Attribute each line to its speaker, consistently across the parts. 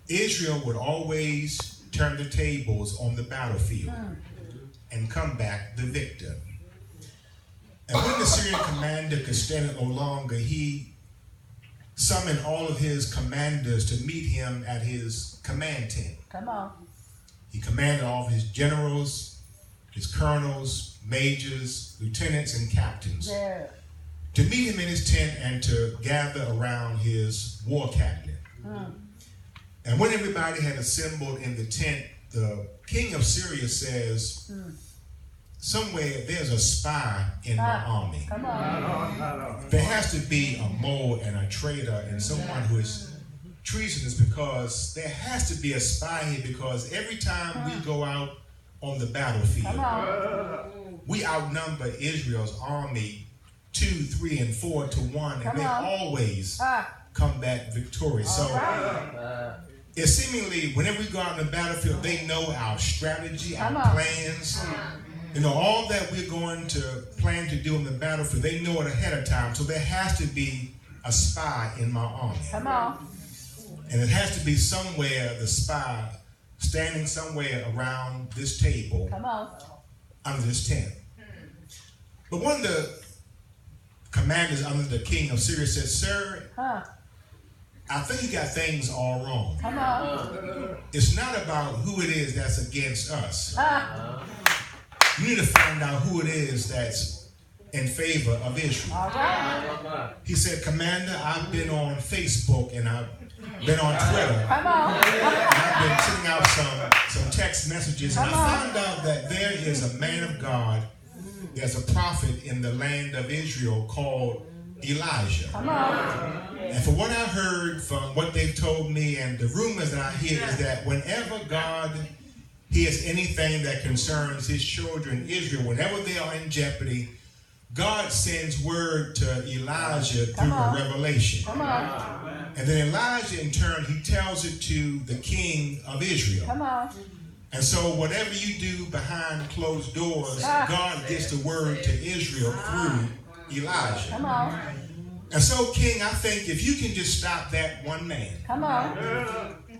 Speaker 1: Israel would always turn the tables on the battlefield and come back the victor. And when the Syrian commander could stand it no longer, he summoned all of his commanders to meet him at his command tent.
Speaker 2: Come on.
Speaker 1: He commanded all of his generals, his colonels, majors, lieutenants, and captains to meet him in his tent and to gather around his war cabinet. And when everybody had assembled in the tent, the king of Syria says, somewhere there's a spy in my army.
Speaker 2: Come on.
Speaker 1: There has to be a mole and a traitor and someone who is treasonous, because there has to be a spy here, because every time we go out on the battlefield, we outnumber Israel's army 2, 3, and 4 to 1, and they always come back victorious. So it's seemingly whenever we go out on the battlefield, they know our strategy, our plans. You know, all that we're going to plan to do on the battlefield, they know it ahead of time. So there has to be a spy in my army.
Speaker 2: Come on.
Speaker 1: And it has to be somewhere, the spy, standing somewhere around this table, under this tent. But one of the commanders under the king of Syria said, sir, I think you got things all wrong.
Speaker 2: Come on.
Speaker 1: It's not about who it is that's against us. You need to find out who it is that's in favor of Israel.
Speaker 2: All right.
Speaker 1: He said, Commander, I've been on Facebook and I've been on Twitter.
Speaker 2: Come on.
Speaker 1: And I've been sending out some text messages, and I found out that there is a man of God, there's a prophet in the land of Israel called Elijah.
Speaker 2: Come on.
Speaker 1: And from what I heard, from what they've told me, and the rumors that I hear, is that whenever God hears anything that concerns his children, Israel, whenever they are in jeopardy, God sends word to Elijah through a revelation.
Speaker 2: Come on.
Speaker 1: And then Elijah, in turn, he tells it to the king of Israel.
Speaker 2: Come on.
Speaker 1: And so whatever you do behind closed doors, God gets the word to Israel through Elijah.
Speaker 2: Come on.
Speaker 1: And so, King, I think if you can just stop that one man,
Speaker 2: Come on.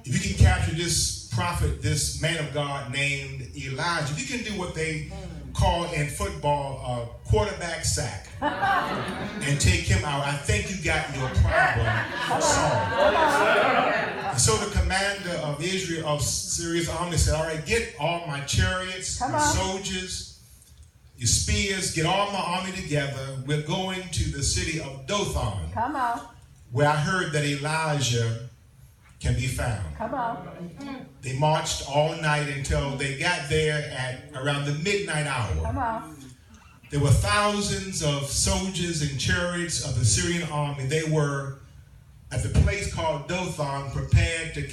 Speaker 1: if you can capture this prophet, this man of God named Elijah, if you can do what they call in football a quarterback sack and take him out, I think you got your problem solved. And so the commander of Israel, of Syria's army, said, all right, get all my chariots, my soldiers, your spears, get all my army together. We're going to the city of Dothan, where I heard that Elijah can be found.
Speaker 2: Come on.
Speaker 1: They marched all night until they got there at around the midnight hour.
Speaker 2: Come on.
Speaker 1: There were thousands of soldiers and chariots of the Syrian army. They were at the place called Dothan, prepared to